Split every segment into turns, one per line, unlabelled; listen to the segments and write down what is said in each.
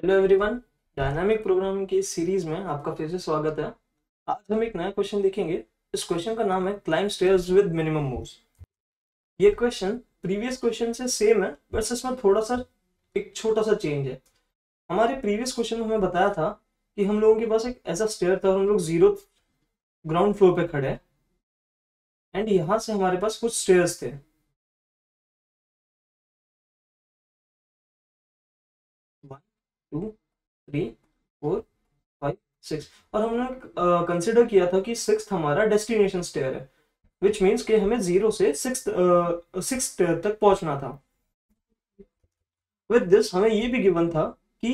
Hello everyone. Dynamic programming की इस series में आपका फिर से स्वागत है। आज हम एक नया क्वेश्चन देखेंगे। इस क्वेश्चन का नाम है climb stairs with minimum moves. ये क्वेश्चन प्रीवियस क्वेश्चन से सेम है, बस इसमें थोड़ा सा एक छोटा सा चेंज है। हमारे प्रीवियस क्वेश्चन में हमें बताया था कि हम लोगों के पास एक ऐसा स्टेयर था और हम लोग जीरो ग्राउंड फ्लोर पे खड़े हैं एंड यहाँ से हमारे पास कुछ स्टेयर्स थे। 1 2 3 4 5 6 और हमने कंसिडर किया था कि सिक्स्थ हमारा डेस्टिनेशन स्टेयर है, विच मीन्स कि हमें जीरो से सिक्स तक पहुंचना था। विद दिस हमें ये भी गिवन था कि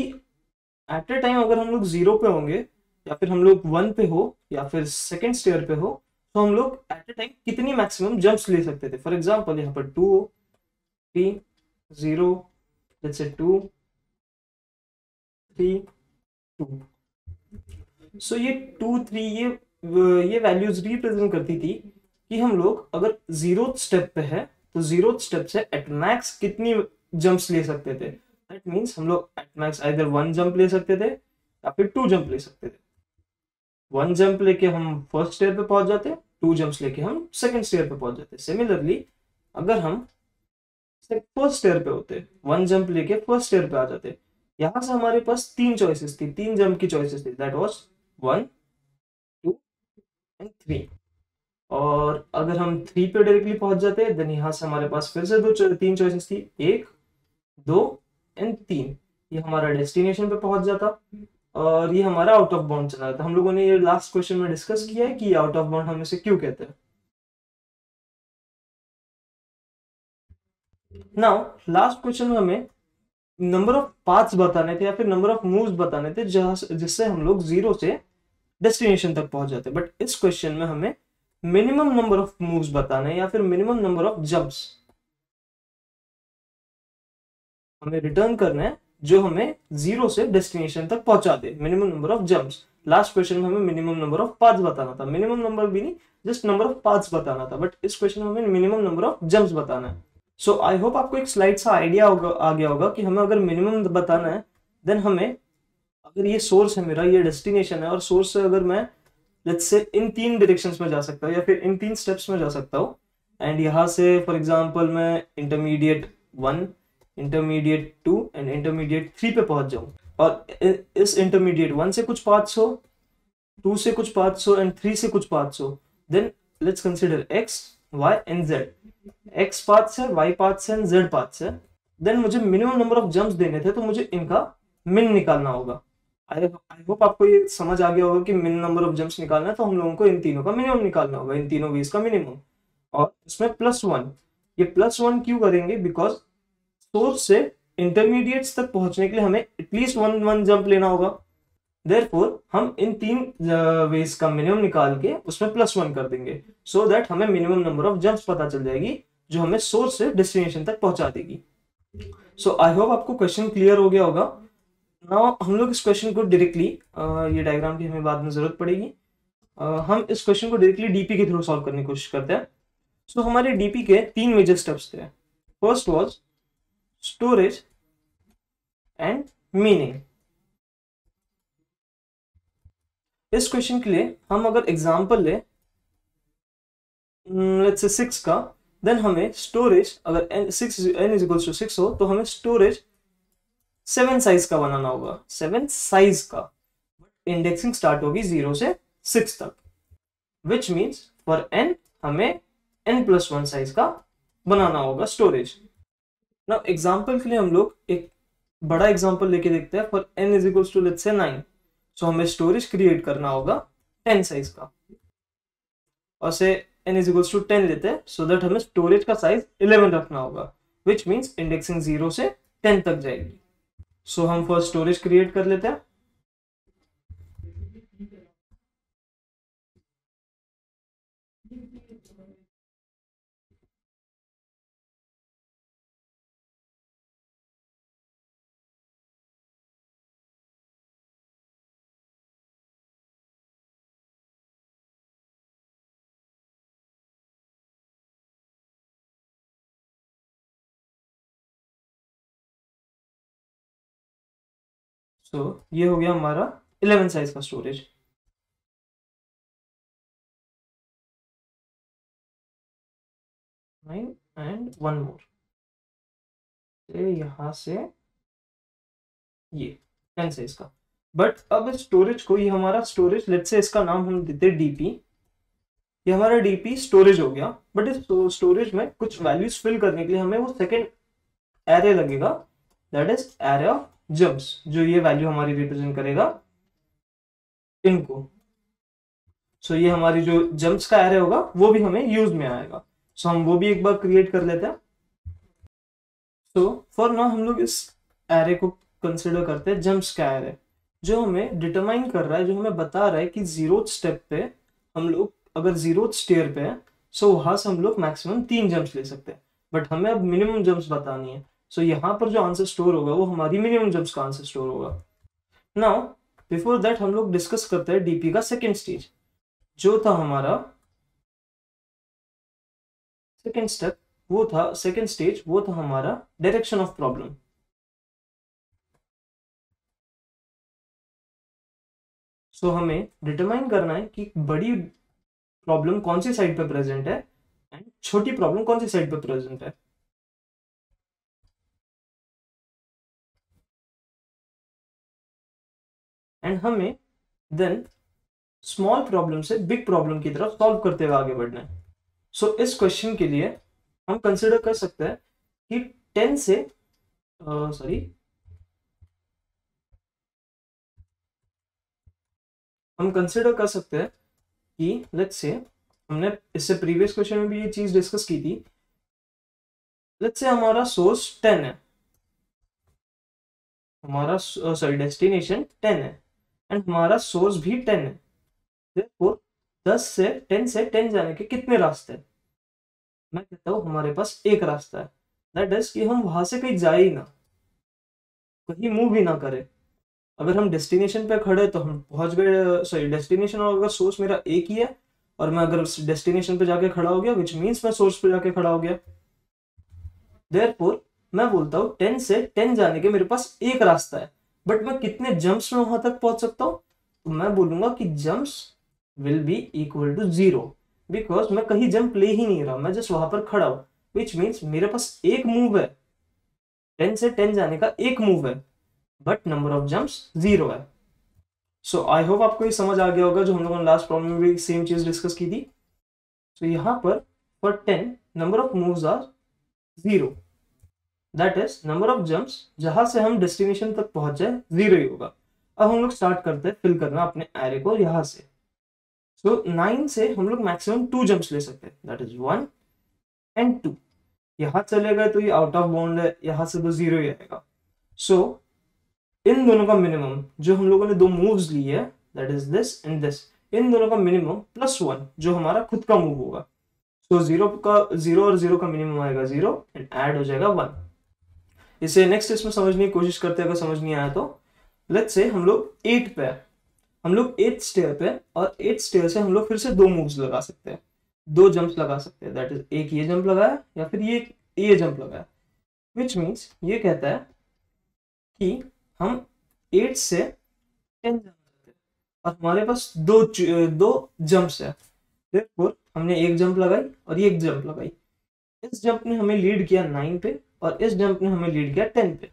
एट ए टाइम अगर हम लोग जीरो पे होंगे या फिर हम लोग वन पे हो या फिर सेकेंड स्टेयर पे हो, तो हम लोग एट ए टाइम कितनी मैक्सिमम जंप्स ले सकते थे। फॉर एग्जाम्पल यहाँ पर 2 3 0, जैसे 2 3 2। सो ये 2 3 ये वैल्यूज रिप्रेजेंट करती थी कि हम लोग अगर जीरो स्टेप पे है तो जीरो स्टेप से एट मैक्स कितनी जंप्स ले सकते थे। दैट मीन्स हम लोग at max either one jump ले सकते थे या फिर टू जंप ले सकते थे। वन जंप लेके हम फर्स्ट स्टेयर पे पहुंच जाते, टू जंप्स लेके हम सेकंड स्टेयर पे पहुंच जाते। सिमिलरली अगर हम फर्स्ट स्टेयर पे होते, वन जंप लेके फर्स्ट स्टेयर पे आ जाते, यहां से हमारे पास तीन चॉइसेस थी, तीन जंप की चॉइसेस थी। That was 1 2 and 3। और अगर हम थ्री पे डायरेक्टली पहुंच जाते देन यहाँ से हमारे पास फिर से तीन चॉइसेस थी, 1 2 एंड 3। ये हमारा डेस्टिनेशन पे पहुंच जाता और ये हमारा आउट ऑफ बाउंड चला जाता। हम लोगों ने ये लास्ट क्वेश्चन में डिस्कस किया है कि आउट ऑफ बाउंड हम इसे क्यों कहते हैं। नाउ लास्ट क्वेश्चन में हमें नंबर ऑफ पाथ्स बताने थे या फिर नंबर ऑफ मूव्स बताने थे जिससे हम लोग जीरो से डेस्टिनेशन तक पहुंच जाते। बट इस क्वेश्चन में हमें मिनिमम नंबर ऑफ मूव्स बताने हैं या फिर मिनिमम नंबर ऑफ जंप्स हमें रिटर्न करना है जो हमें जीरो से डेस्टिनेशन तक पहुंचा दे। Minimum number of jumps, last question में हमें मिनिमम नंबर ऑफ पाथ्स बताना था, मिनिमम नंबर भी नहीं, जस्ट नंबर ऑफ पाथ्स बताना था। बट इस क्वेश्चन में हमें मिनिमम नंबर ऑफ जंप्स बताना है। सो आई होप आपको एक स्लाइड सा आइडिया आ गया होगा कि हमें अगर मिनिमम बताना है देन हमें, अगर ये सोर्स है मेरा, ये डेस्टिनेशन है और सोर्स से अगर मैं लेट्स से इन तीन डायरेक्शंस में जा सकता हूँ या फिर इन तीन स्टेप्स में जा सकता हूँ एंड यहाँ से फॉर एग्जांपल मैं इंटरमीडिएट 1, इंटरमीडिएट 2 एंड इंटरमीडिएट 3 पे पहुंच जाऊँ और इस इंटरमीडिएट 1 से कुछ पाथ्स हो, 2 से कुछ पाथ्स हो एंड 3 से कुछ पाथ्स हो, then let's consider x y and z। x paths है, y पाथ्स है एंड z पाथ्स है। देन मुझे मिनिमम नंबर ऑफ जंप्स देने थे तो मुझे इनका मिन निकालना होगा। आई होप आपको ये समझ आ गया होगा कि मिन नंबर ऑफ जंप्स निकालना है तो हम लोगों को इन तीनों का मिनिमम निकालना होगा, इन तीनों वेज का मिनिमम। और इसमें +1, ये +1 क्यों करेंगे, बिकॉज सोर्स से इंटरमीडिएट्स तक पहुंचने के लिए हमें एटलीस्ट वन वन जंप लेना होगा। देयरफॉर हम इन तीन वेज का मिनिमम निकाल के उसमें +1 कर देंगे सो दैट हमें मिनिमम नंबर ऑफ जंप्स पता चल जाएगी जो हमें सोर्स से डेस्टिनेशन तक पहुंचा देगी। सो आई होप आपको क्वेश्चन क्लियर हो गया होगा। नाउ हम लोग इस क्वेश्चन को डायरेक्टली, ये डायग्राम की हमें बाद में जरूरत पड़ेगी, हम इस क्वेश्चन को डायरेक्टली डीपी के थ्रू सॉल्व करने की कोशिश करते हैं। सो हमारे डीपी के तीन मेजर स्टेप्स थे। First was storage and meaning. इस क्वेश्चन के लिए हम अगर एग्जांपल ले लेट्स से 6 का, देन हमें स्टोरेज अगर n=6 हो तो हमें स्टोरेज 7 साइज का बनाना होगा, 7 साइज का। इंडेक्सिंग स्टार्ट होगी 0 से 6 तक, विच मीन्स फॉर n हमें n+1 साइज का बनाना होगा स्टोरेज। ना एग्जाम्पल के लिए हम लोग एक बड़ा एग्जाम्पल लेके देखते हैं। फॉर n लेट्स से 9, सो हमें स्टोरेज क्रिएट करना होगा 10 साइज का। और से n=10 लेते हैं सो दैट हमें स्टोरेज का साइज 11 रखना होगा, विच मीन्स इंडेक्सिंग 0 से 10 तक जाएगी। सो हम फर्स्ट स्टोरेज क्रिएट कर लेते हैं। सो ये हो गया हमारा 11 साइज का storage. Nine and one more, यहाँ से ये 10 साइज का। बट अब स्टोरेज को, ये हमारा स्टोरेज, लेट्स से इसका नाम हम देते हैं डीपी। ये हमारा डीपी स्टोरेज हो गया। बट इस स्टोरेज में कुछ वैल्यूज फिल करने के लिए हमें वो सेकेंड एरे लगेगा, that is array of jumps, जो ये वैल्यू हमारी रिप्रेजेंट करेगा इनको। सो ये हमारी जो जम्प्स का एरे होगा वो भी हमें यूज में आएगा। सो हम वो भी एक बार क्रिएट कर लेते हैं। सो फॉर नाउ हम लोग इस एरे को कंसिडर करते हैं जम्प्स का एरे, जो हमें डिटरमाइन कर रहा है, जो हमें बता रहा है कि जीरो स्टेप पे हम लोग अगर जीरो स्टेयर पे है, सो वहां से हम लोग मैक्सिमम 3 जंप्स ले सकते हैं। बट हमें अब मिनिमम जंप्स बतानी है। सो यहाँ पर जो आंसर स्टोर होगा वो हमारी मिनिमम जंप्स का आंसर स्टोर होगा। नाउ बिफोर दैट हम लोग डिस्कस करते हैं डीपी का सेकेंड स्टेज, जो था हमारा सेकेंड स्टेप, वो था सेकेंड स्टेज, वो था हमारा डायरेक्शन ऑफ प्रॉब्लम। सो हमें डिटरमाइन करना है कि बड़ी प्रॉब्लम कौन सी साइड पे प्रेजेंट है एंड छोटी प्रॉब्लम कौन सी साइड पे प्रेजेंट है। एंड हमें देन स्मॉल प्रॉब्लम से बिग प्रॉब्लम की तरफ सॉल्व करते हुए आगे बढ़ना है। सो इस क्वेश्चन के लिए हम कंसिडर कर सकते हैं कि 10 से सॉरी हम कंसिडर कर सकते हैं कि लेट्स से, हमने इससे प्रीवियस क्वेश्चन में भी ये चीज डिस्कस की थी, लेट्स से हमारा सोर्स 10 है, हमारा सॉरी डेस्टिनेशन 10 है एंड हमारा सोर्स भी 10 है। देखो 10 से 10 से 10 जाने के कितने रास्ते हैं? मैं कहता हूँ हमारे पास एक रास्ता है, दैट इज कि हम वहां से कहीं जाए ही ना, कहीं मूव ही ना करें। अगर हम डेस्टिनेशन पे खड़े तो हम पहुंच गए, सॉरी डेस्टिनेशन, और अगर सोर्स मेरा एक ही है और मैं अगर डेस्टिनेशन पे जाके खड़ा हो गया, विच मीन्स मैं सोर्स पे जाके खड़ा हो गया। देयरफॉर मैं बोलता हूँ 10 से 10 जाने के मेरे पास एक रास्ता है, बट मैं कितने जंप्स में वहां तक पहुंच सकता हूँ? तो मैं बोलूंगा कि jumps will be equal to 0, because मैं कहीं जंप ले ही नहीं रहा, मैं जस्ट वहां पर खड़ा हूं, विच मीन्स मेरे पास एक मूव है, 10 से 10 जाने का एक मूव है, बट नंबर ऑफ जंप्स 0 है। सो आई होप आपको ये समझ आ गया होगा, जो हम लोगों ने लास्ट प्रॉब्लम में भी सेम चीज डिस्कस की थी। सो यहाँ पर for 10 number of moves are 0, that is number of jumps जहां से हम डेस्टिनेशन तक पहुंच जाए 0 ही होगा। अब हम लोग स्टार्ट करते हैं फिल करना अपने एरे को यहां से। सो 9 से हम लोग मैक्सिमम 2 जंप्स ले सकते हैं, दैट इज 1 एंड 2। यहां चले गए तो ये आउट ऑफ बाउंड है, यहां से तो 0 ही आएगा। सो इन दोनों का मिनिमम, जो हम लोगों ने दो मूव्स ली है, that is this and this, इन दोनों का मिनिमम प्लस 1 जो हमारा खुद का मूव होगा। सो 0 और 0 का मिनिमम आएगा 0 एंड ऐड हो जाएगा 1। इसे नेक्स्ट इसमें समझने की कोशिश करते हैं, अगर समझ नहीं आया तो। लेट्स से हम लोग 8 पे है, हम लोग 8th स्टेयर पे, और 8th स्टेयर से हम लोग फिर से दो मूव्स लगा सकते हैं, दो जंप्स लगा सकते हैं, दैट इज एक ये जंप लगाया या फिर ये जंप लगाया, विच मीन्स ये कहता है कि हम 8 से 10 जा सकते हैं और हमारे पास दो जंप्स है। Therefore, हमने एक जंप लगाई और ये एक जंप लगाई, इस जंप ने हमें लीड किया 9 पे और इस जंप ने हमें लीड किया 10 पे।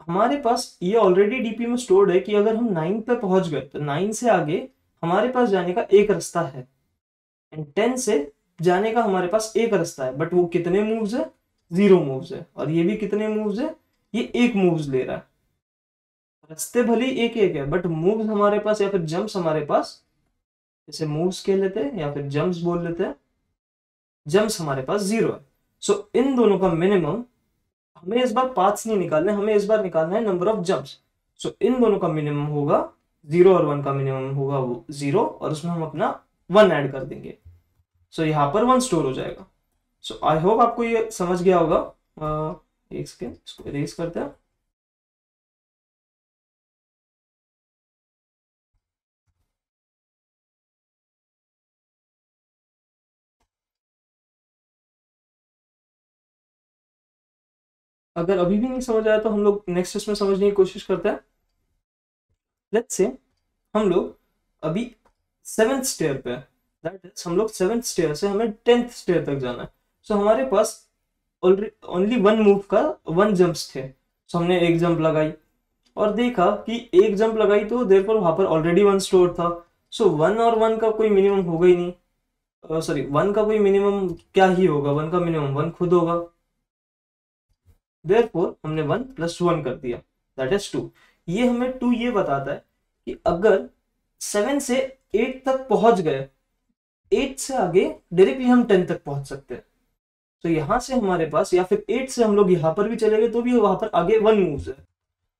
हमारे पास ये ऑलरेडी डीपी में स्टोर्ड है कि अगर हम 9 पे पहुंच गए तो 9 से आगे हमारे पास जाने का एक रास्ता है एंड 10 से जाने का हमारे पास एक रास्ता है, बट वो कितने मूव्स है? 0 मूव्स है। और ये भी कितने मूव्स है? ये एक मूव्स ले रहा है। रास्ते भले ही एक एक है, बट मूव्स हमारे पास या फिर जंप्स हमारे पास, जैसे मूव्स कह लेते हैं या फिर जंप्स बोल लेते हैं, जंप्स हमारे पास 0 है। सो इन दोनों का मिनिमम, हमें इस बार पाथ्स नहीं निकालने, हमें इस बार निकालना है नंबर ऑफ जंप्स। सो इन दोनों का मिनिमम होगा 0 और 1 का मिनिमम होगा वो 0, और उसमें हम अपना 1 ऐड कर देंगे। सो यहाँ पर 1 स्टोर हो जाएगा। सो आई होप आपको ये समझ गया होगा। एक सेकेंड, इसको इरेज करते हैं। अगर अभी भी नहीं समझ आया तो हम लोग नेक्स्ट इसमें समझने की कोशिश करते हैं। लेट्स से हम लोग अभी 7th स्टेयर पे है, दैट इज हम लोग 7th स्टेयर से हमें 10th स्टेयर तक जाना है। सो हमारे पास ओनली वन मूव का वन जंप्स थे। सो हमने एक जंप लगाई और देखा कि एक जंप लगाई तो देर पर वहां पर ऑलरेडी वन स्टोर था। सो वन और वन का कोई मिनिमम होगा ही नहीं, सॉरी वन का कोई मिनिमम क्या ही होगा, वन का मिनिमम वन खुद होगा। देयरफॉर हमने वन प्लस वन कर दिया, दैट इज टू। ये हमें टू ये बताता है कि अगर 7 से 8 तक पहुंच गए, 8 से आगे डायरेक्टली हम 10 तक पहुंच सकते हैं। तो यहां से हमारे पास, या फिर 8 से हम लोग यहां पर भी चले गए तो भी वहां पर आगे वन मूव्स है,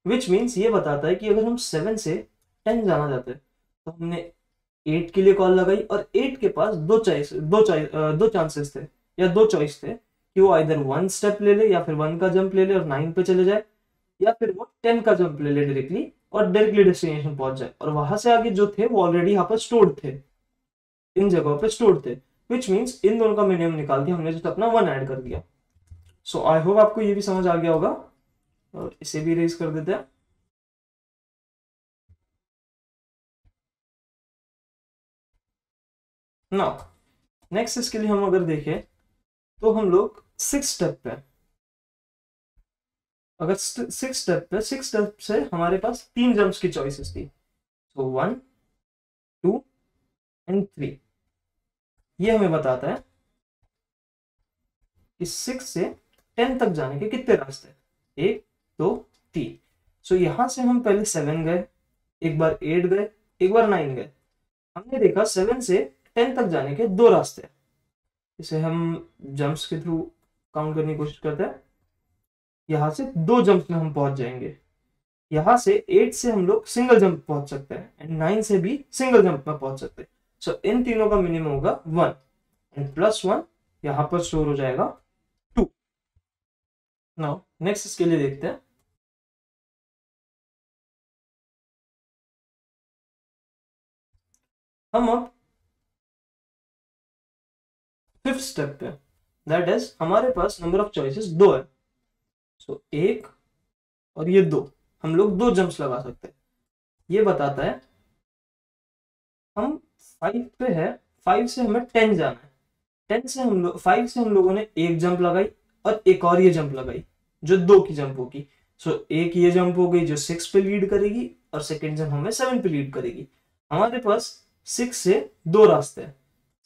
विच मीन्स ये बताता है कि अगर हम 7 से 10 जाना चाहते हैं तो हमने 8 के लिए कॉल लगाई और 8 के पास दो चांसेस थे या दो चॉइस थे कि वो आइदर वन स्टेप ले ले या फिर वन का जंप ले ले और 9 पे चले जाए, या फिर वो 10 का जंप ले ले डायरेक्टली और डायरेक्टली डेस्टिनेशन पहुंच जाए। और वहां से आगे जो थे वो ऑलरेडी यहाँ पर स्टोर्ड थे, इन जगहों पे स्टोर्ड थे, विच मीन्स इन दोनों का मिनिमम निकाल के हमने जो अपना वन ऐड कर दिया। सो आई होप आपको ये भी समझ आ गया होगा और इसे भी रेज कर देते हैं। नाउ नेक्स्ट इसके लिए हम अगर देखें तो हम लोग 6 स्टेप पे, अगर 6 स्टेप से हमारे पास 3 जंप्स की चॉइसेस थी, तो 1 2 एंड 3। ये हमें बताता है कि 6 से 10 तक जाने के कितने रास्ते, 1 2 3। सो यहां से हम पहले 7 गए, एक बार 8 गए, एक बार 9 गए। हमने देखा 7 से 10 तक जाने के दो रास्ते हैं। इसे हम जंप्स के थ्रू काउंट करने की कोशिश करते हैं। यहां से दो जंप में हम पहुंच जाएंगे। यहां से 8 से हम लोग सिंगल जंप पहुंच सकते हैं एंड 9 से भी सिंगल जंप में पहुंच सकते हैं। सो इन तीनों का मिनिमम होगा 1 एंड प्लस 1 यहां पर स्टोर हो जाएगा 2। नाउ नेक्स्ट इसके लिए देखते हैं। हम अब 5th स्टेप पे, दैट इज हमारे पास नंबर ऑफ चॉइसेस दो है। सो एक और ये दो, हम लोग दो जंप्स लगा सकते हैं। ये बताता है हम 5 पे है, 5 से हमें 10 जाना है। 10 से हम लोग 5 से हम लोगों ने एक जंप लगाई और एक और ये जंप लगाई जो दो की जंप होगी। सो एक ये जंप हो गई जो 6 पे लीड करेगी और सेकेंड जंप हमें 7 पे लीड करेगी। हमारे पास 6 से दो रास्ते हैं,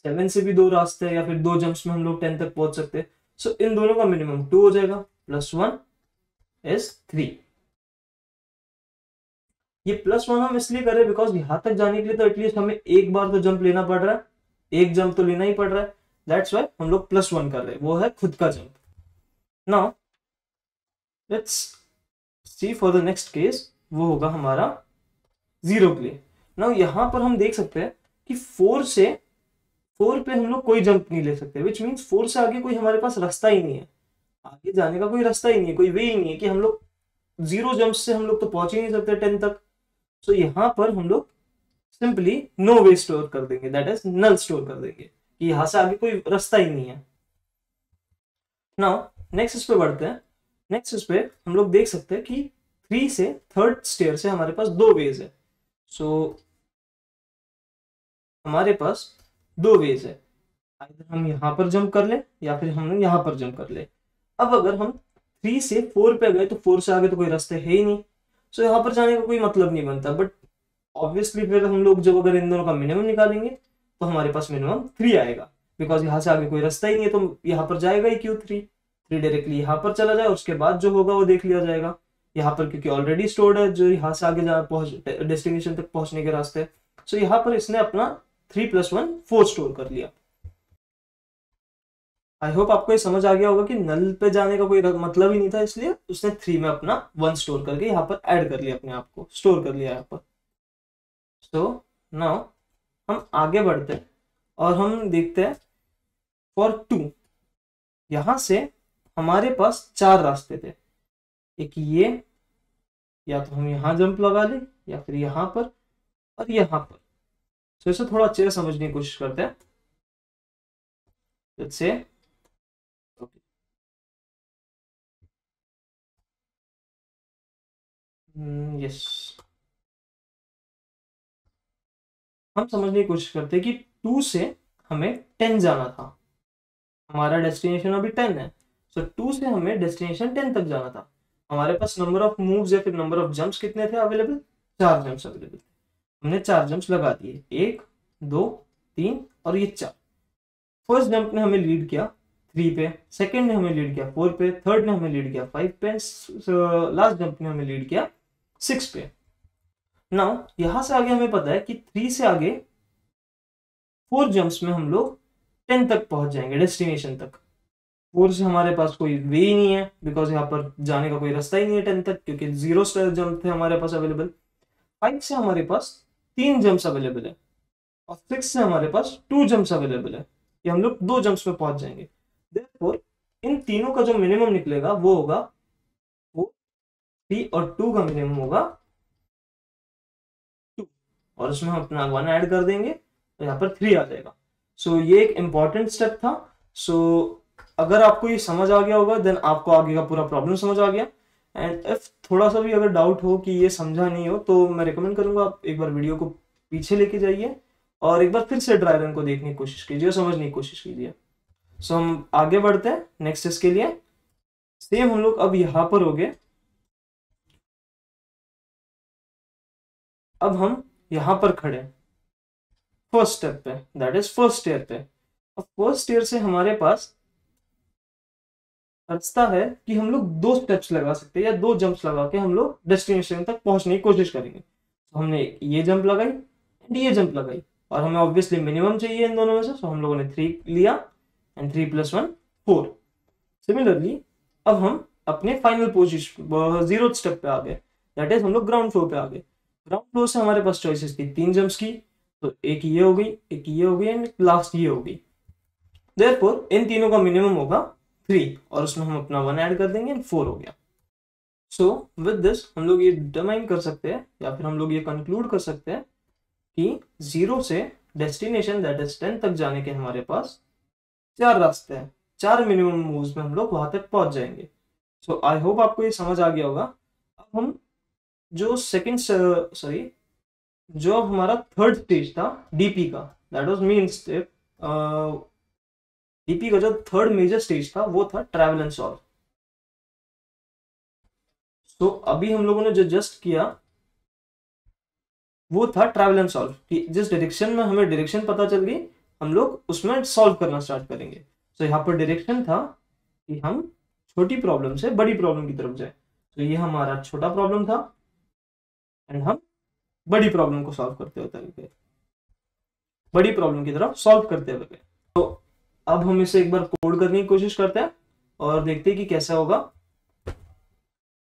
7 से भी दो रास्ते हैं, या फिर दो जंप्स में हम लोग 10 तक पहुंच सकते हैं। सो इन दोनों का मिनिमम 2 हो जाएगा, प्लस 1 इज 3। ये प्लस 1 हम इसलिए कर रहे हैं बिकॉज यहां तक जाने के लिए तो एटलीस्ट हमें एक बार तो जंप लेना पड़ रहा है, एक जंप तो लेना ही पड़ रहा है। दैट्स वाई हम लोग प्लस 1 कर रहे हैं, वो है खुद का jump. Now let's see for the next case, वो होगा हमारा 0 के लिए। नाउ यहां पर हम देख सकते हैं कि 4 पे हम लोग कोई जंप नहीं ले सकते, विच मीन्स 4 से आगे कोई हमारे पास रास्ता ही नहीं है, आगे जाने का कोई रास्ता ही नहीं है, कोई वे ही नहीं है कि हम लोग 0 जंप से हम लोग तो पहुंच ही नहीं सकते 10 तक। सो यहां पर हम लोग सिंपली नो वे स्टोर कर देंगे, दैट इज नल स्टोर कर देंगे कि यहां से आगे कोई रास्ता ही नहीं है। नाउ नेक्स्ट इस पे बढ़ते हैं। नेक्स्ट इस पे हम लोग देख सकते हैं कि 3 से 3rd स्टेयर से हमारे पास दो वेज है। सो हमारे पास दो वेज है, आइदर हम यहां पर जंप कर ले या फिर हम यहां पर जंप कर ले। अब अगर हम 3 से 4 पे गए तो 4 से आगे तो कोई रास्ते है ही नहीं, सो यहाँ पर जाने का कोई मतलब नहीं बनता। बट ऑब्वियसली फिर हम लोग जब अगर इन दोनों का मिनिमम निकालेंगे तो हमारे पास मिनिमम 3 आएगा, बिकॉज यहाँ से आगे कोई रास्ता ही नहीं है तो यहाँ पर जाएगा ही क्यों 3 डायरेक्टली यहाँ पर चला जाए, उसके बाद जो होगा वो देख लिया जाएगा। यहाँ पर क्योंकि ऑलरेडी स्टोर्ड है जो यहाँ से आगे जहाँ डेस्टिनेशन तक पहुंचने के रास्ते, सो यहाँ पर इसने अपना 3 + 1 4 स्टोर कर लिया। आई होप आपको ये समझ आ गया होगा कि नल पे जाने का कोई मतलब ही नहीं था, इसलिए उसने 3 में अपना 1 स्टोर करके यहाँ पर ऐड कर लिया, अपने आप को स्टोर कर लिया यहाँ पर। सो नाउ हम आगे बढ़ते हैं और हम देखते हैं फॉर 2। यहां से हमारे पास 4 रास्ते थे, एक ये, या तो हम यहां जंप लगा ले या फिर यहां पर और यहां पर। सो इसे थोड़ा अच्छे से समझने की कोशिश करते हैं। लेट्स से यस, हम समझने की कोशिश करते हैं कि 2 से हमें 10 जाना था, हमारा डेस्टिनेशन अभी 10 है, सो 2 से हमें डेस्टिनेशन 10 तक जाना था। हमारे पास नंबर ऑफ मूव्स या फिर नंबर ऑफ जंप्स कितने थे अवेलेबल? 4 जंप्स अवेलेबल थे। हमने 4 जंप्स लगा दिए, 1 2 3 और ये 4। फर्स्ट जंप ने हमें लीड किया 3 पे, सेकंड ने हमें लीड किया 4 पे, थर्ड ने हमें लीड किया 5 पे, लास्ट जंप ने हमें लीड किया 6 पे। नाउ यहां से आगे हमें पता है कि 3 से आगे 4 जंप्स में हम लोग 10 तक पहुंच जाएंगे, डेस्टिनेशन तक। 4 से हमारे पास कोई वे ही नहीं है, बिकॉज यहाँ पर जाने का कोई रास्ता ही नहीं है 10 तक, क्योंकि 0 जंप थे हमारे पास अवेलेबल। 5 से हमारे पास 3 जंप्स अवेलेबल है, और 6 से हमारे पास 2 जंप्स अवेलेबल है, कि हम लोग 2 जंप्स में पहुंच जाएंगे। देयरफॉर इन तीनों का जो मिनिमम निकलेगा वो होगा 4, 3 और 2 का मिनिमम होगा 2, और उसमें हम अपना 1 ऐड कर देंगे तो यहाँ पर 3 आ जाएगा। सो ये एक इंपॉर्टेंट स्टेप था। सो अगर आपको ये समझ आ गया होगा देन आपको आगे का पूरा प्रॉब्लम समझ आ गया। एंड इफ थोड़ा सा भी अगर डाउट हो कि ये समझा नहीं हो तो मैं रिकमेंड करूंगा आप एक बार वीडियो को पीछे लेके जाइए और एक बार फिर से ड्राई रन को देखने की कोशिश कीजिए और समझने की कोशिश कीजिए। सो हम आगे बढ़ते हैं नेक्स्ट इसके लिए। सेम हम लोग अब यहां पर हो गए, अब हम यहां पर खड़े हैं फर्स्ट स्टेप पे, दैट इज फर्स्ट स्टेयर पे। अब फर्स्ट स्टेयर से हमारे पास रास्ता है कि हम लोग 2 स्टेप्स लगा सकते हैं या 2 जंप्स लगा के हम लोग डेस्टिनेशन तक पहुंचने की कोशिश करेंगे। तो हमने ये जंप लगाई एंड ये जंप लगाई, और हमें ऑब्वियसली मिनिमम चाहिए इन दोनों में से, तो हम लोगों ने 3 लिया एंड 3 + 1 4। सिमिलरली अब हम अपने फाइनल पोजीशन 0th स्टेप पे आ गए, दैट इज हम लोग ग्राउंड फ्लोर पे आ गए। ग्राउंड फ्लोर से हमारे पास चॉइसेस थी 3 जंप्स की, तो एक ये हो गई, एक ये हो गई एंड लास्ट ये हो गई। देयरफॉर इन तीनों का मिनिमम होगा 3, और उसमें हम अपना 1 ऐड कर देंगे एंड 4 हो गया। सो विद दिस हम लोग ये डिटरमाइन कर सकते हैं या फिर हम लोग ये कंक्लूड कर सकते हैं कि 0 से डेस्टिनेशन दैट इज 10 तक जाने के हमारे पास 4 रास्ते हैं, 4 मिनिमम मूव्स में हम लोग वहां तक पहुंच जाएंगे। सो आई होप आपको ये समझ आ गया होगा। अब हम जो सेकंड सॉरी जो अब हमारा थर्ड स्टेज था डीपी का, that was main step. DP का जो थर्ड मेजर स्टेज था वो था ट्रैवल एंड सॉल्व। तो अभी हम लोगों ने जो जस्ट किया वो था ट्रैवल एंड सॉल्व, कि जिस डायरेक्शन में हमें डायरेक्शन पता चल गई हम लोग उसमें सॉल्व करना स्टार्ट करेंगे। तो यहाँ पर डायरेक्शन था कि हम छोटी प्रॉब्लम से बड़ी प्रॉब्लम की तरफ जाए। तो ये हमारा छोटा प्रॉब्लम था एंड हम बड़ी प्रॉब्लम को सॉल्व करते हुए गए, बड़ी प्रॉब्लम की तरफ सॉल्व करते हुए गए। तो अब हम इसे एक बार कोड करने की कोशिश करते हैं और देखते हैं कि कैसा होगा।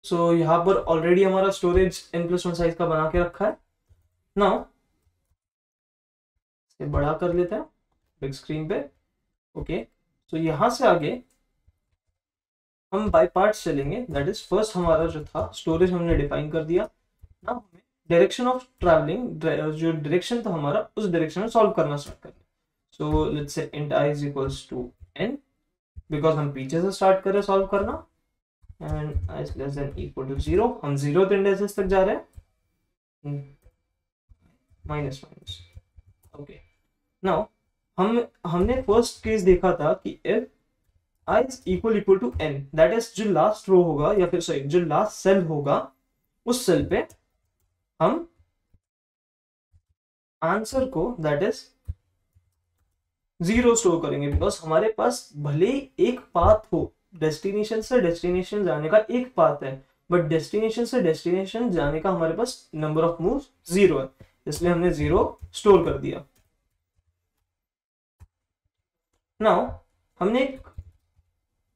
सो यहाँ पर ऑलरेडी हमारा स्टोरेज n+1 साइज का बना के रखा है। नाउ इसे बड़ा कर लेते हैं बिग स्क्रीन पे। ओके, सो यहां से आगे हम बाय पार्ट्स चलेंगे, दैट इज फर्स्ट हमारा जो था स्टोरेज हमने डिफाइन कर दिया। नाउ हमें डायरेक्शन ऑफ ट्रैवलिंग, जो डायरेक्शन था हमारा उस डायरेक्शन में सॉल्व करना स्टार्ट करना। So let's say int i is equals to n, because हम पीछे से स्टार्ट कर रहे हैं सॉल्व करना, and i is less than equal to 0, हम 0th इंडेक्सेस तक जा रहे हैं, माइनस माइनस। ओके, नाउ हमने फर्स्ट केस देखा था कि if i is equal to n, that is जो लास्ट रो होगा या फिर सॉरी जो लास्ट सेल होगा उस सेल पे हम आंसर को दैट इज 0 स्टोर करेंगे, बिकॉज हमारे पास भले ही एक पाथ हो, डेस्टिनेशन से डेस्टिनेशन जाने का एक पाथ है, बट डेस्टिनेशन से डेस्टिनेशन जाने का हमारे पास नंबर ऑफ मूव्स 0 है, इसलिए हमने 0 स्टोर कर दिया। नाउ हमने एक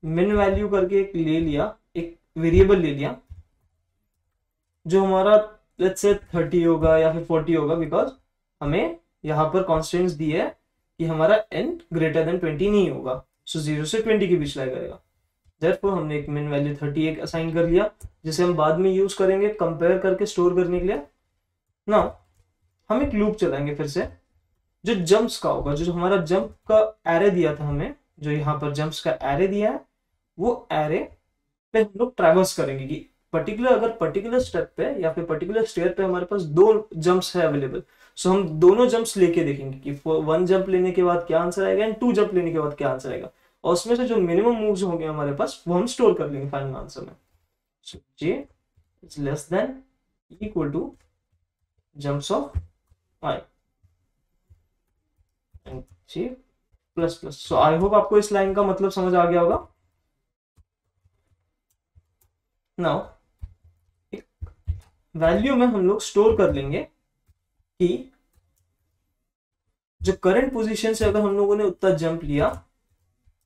मिन वैल्यू करके एक ले लिया, एक वेरिएबल ले लिया जो हमारा लेट्स से 30 होगा या फिर 40 होगा, बिकॉज हमें यहाँ पर कॉन्स्टेंट्स दी है कि हमारा n ग्रेटर देन 20 नहीं होगा, सो 0 से 20 के बीच लाई करेगा। देयरफॉर हमने एक मिन वैल्यू 31 असाइन कर लिया, जिसे हम बाद में यूज करेंगे कंपेयर करके स्टोर करने के लिए। नाउ हम एक लूप चलाएंगे फिर से, जो जंप्स का होगा, जो हमारा जंप का एरे दिया था हमें, जो यहाँ पर जंप्स का एरे दिया है वो एरे पे हम लोग ट्रैवर्स करेंगे कि अगर पर्टिकुलर स्टेप पे या फिर पर्टिकुलर स्टेयर पे हमारे पास 2 जंप्स है अवेलेबल, सो हम दोनों जंप्स लेके देखेंगे कि 1 जंप लेने के बाद क्या आंसर आएगा एंड 2 जंप लेने के बाद क्या आंसर आएगा, और उसमें से जो मिनिमम मूव्स होंगे हमारे पास वो हम स्टोर कर लेंगे फाइनल आंसर में। So j is less than equal to jumps of i and j plus plus. So I hope आपको इस लाइन का मतलब समझ आ गया होगा। नाउ वैल्यू में हम लोग स्टोर कर लेंगे कि जो करंट पोजीशन से अगर हम लोगों ने उतना जंप लिया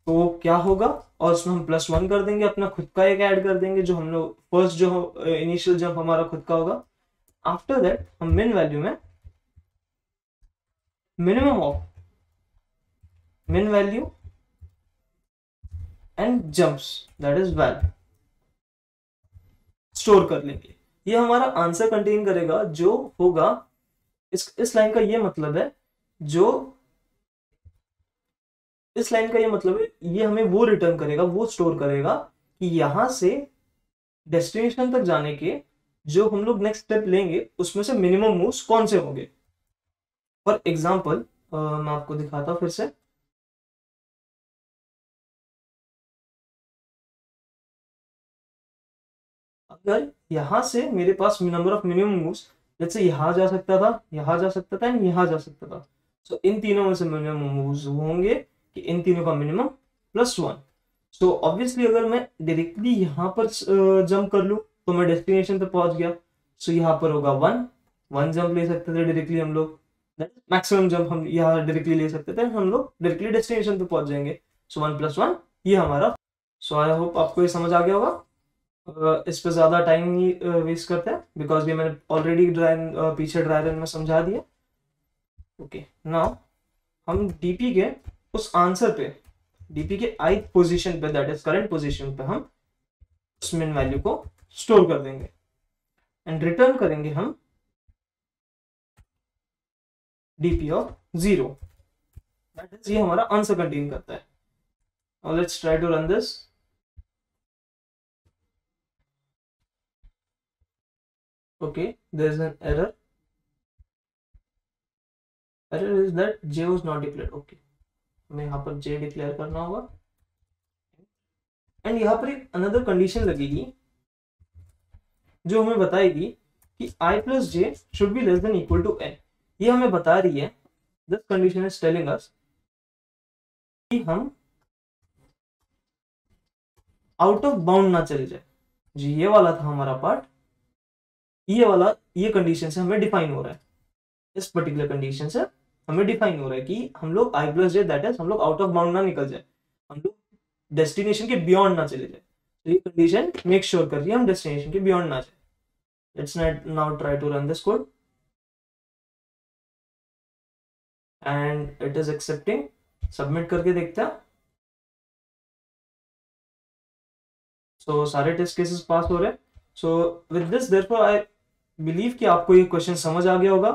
तो क्या होगा, और उसमें हम +1 कर देंगे, अपना खुद का एक ऐड कर देंगे जो हम लोग फर्स्ट जो इनिशियल जंप हमारा खुद का होगा। आफ्टर दैट हम मेन वैल्यू में minimum of main value and jumps that is val store कर लेंगे। ये हमारा आंसर कंटेन करेगा जो होगा, इस लाइन का ये मतलब है, जो इस लाइन का ये मतलब है ये हमें वो रिटर्न करेगा, वो स्टोर करेगा कि यहां से डेस्टिनेशन तक जाने के जो हम लोग नेक्स्ट स्टेप लेंगे उसमें से मिनिमम मूव्स कौन से होंगे। फॉर एग्जांपल मैं आपको दिखाता हूं फिर से। अगर यहां से मेरे पास नंबर ऑफ मिनिमम मूव्स, जैसे यहां जा सकता था, यहां जा सकता था एंड यहां जा सकता था, सो इन तीनों में से मिनिमम मूव्स होंगे कि इन तीनों का मिनिमम +1। सो ऑब्वियसली अगर मैं डायरेक्टली यहां पर जंप कर लूं तो मैं डेस्टिनेशन पे पहुंच गया। सो यहाँ पर होगा 1 जंप ले सकते थे डायरेक्टली हम लोग, मैक्सिमम जंप हम यहाँ डायरेक्टली ले सकते थे, हम लोग डायरेक्टली डेस्टिनेशन पे पहुंच जाएंगे। सो 1 + 1 ये हमारा। सो आई होप आपको ये समझ आ गया होगा। इस पे ज्यादा टाइम नहीं वेस्ट करते हैं बिकॉज ये मैंने ऑलरेडी पीछे ड्राई रन में समझा दिया। ओके नाउ हम डीपी के उस आंसर पे, डीपी के ith पोजीशन पे दैट इज करंट पोजीशन पे हम उस मिन वैल्यू को स्टोर कर देंगे एंड रिटर्न करेंगे हम डीपी ऑफ 0, दैट इज ये हमारा आंसर कंटेन करता है। Now let's try to run this. Okay, there is an error. Error is that J was not declared. Okay, हमें यहाँ पर J डिक्लेयर करना होगा एंड यहाँ पर एक अनदर कंडीशन लगेगी जो हमें बताएगी कि I + J should be less than equal to N। ये हमें बता रही है, this condition is telling us कि हम आउट ऑफ बाउंड ना चले जाए। जी ये वाला था हमारा पार्ट, ये कंडीशन से हमें डिफाइन हो रहा है, इस पर्टिकुलर कंडीशन से हमें डिफाइन हो रहा है कि हम लोग I + J दैट इज हम लोग आउट ऑफ बाउंड ना निकल जाए, हम लोग डेस्टिनेशन के बियॉन्ड ना चले जाए। तो ये कंडीशन मेक श्योर कर रही है हम डेस्टिनेशन के बियॉन्ड ना जाए। Let's now try to run this code and it is accepting. Submit करके देखते हैं। सो सारे टेस्ट केसेस पास हो रहे हैं। So with this therefore I believe कि आपको ये क्वेश्चन समझ आ गया होगा।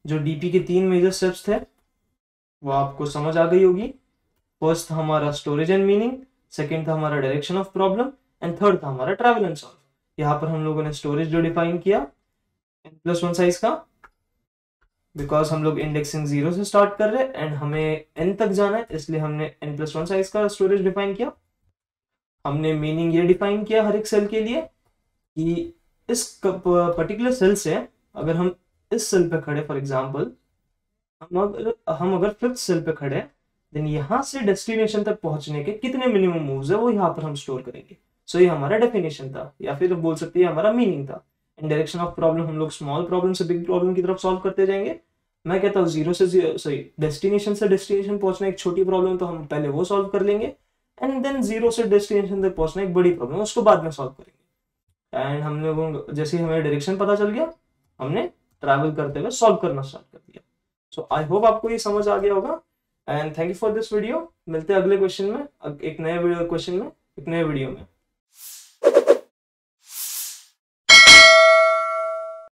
जो डीपी के 3 मेजर स्टेप्स थे वो आपको समझ आ गई होगी। फर्स्ट था हमारा स्टोरेज एंड मीनिंग, सेकंड था हमारा direction of problem and third था हमारा ट्रैवल एंड सॉल्व। यहाँ पर हम लोगों ने स्टोरेज जो डिफाइन किया n+1 साइज का, बिकॉज हम लोग इंडेक्सिंग 0 से स्टार्ट कर रहे हैं एंड हमें n तक जाना है, इसलिए हमने n+1 साइज का स्टोरेज डिफाइन किया। हमने मीनिंग ये डिफाइन किया हर एक सेल के लिए कि इस पर्टिकुलर सेल से अगर हम इस सेल पे खड़े, फॉर एग्जांपल हम अगर 5th सेल पे खड़े, देन यहाँ से डेस्टिनेशन तक पहुंचने के कितने मिनिमम मूव्स है वो यहाँ पर हम स्टोर करेंगे। सो ये हमारा डेफिनेशन था, या फिर बोल सकते हैं हमारा मीनिंग था। इन डायरेक्शन ऑफ प्रॉब्लम हम लोग स्मॉल प्रॉब्लम से बिग प्रॉब्लम की तरफ सॉल्व करते जाएंगे। मैं कहता हूँ डेस्टिनेशन से डेस्टिनेशन पहुंचना एक छोटी प्रॉब्लम तो हम पहले वो सॉल्व कर लेंगे एंड देन 0 से डेस्टिनेशन तक पहुंचना एक बड़ी प्रॉब्लम उसको बाद में सॉल्व करेंगे। एंड हम लोगों जैसे ही हमें डायरेक्शन पता चल गया हमने ट्रैवल करते हुए सॉल्व करना स्टार्ट कर दिया। सो आई होप आपको ये समझ आ गया होगा and thank you for this video. मिलते हैं अगले क्वेश्चन में, एक नए वीडियो में।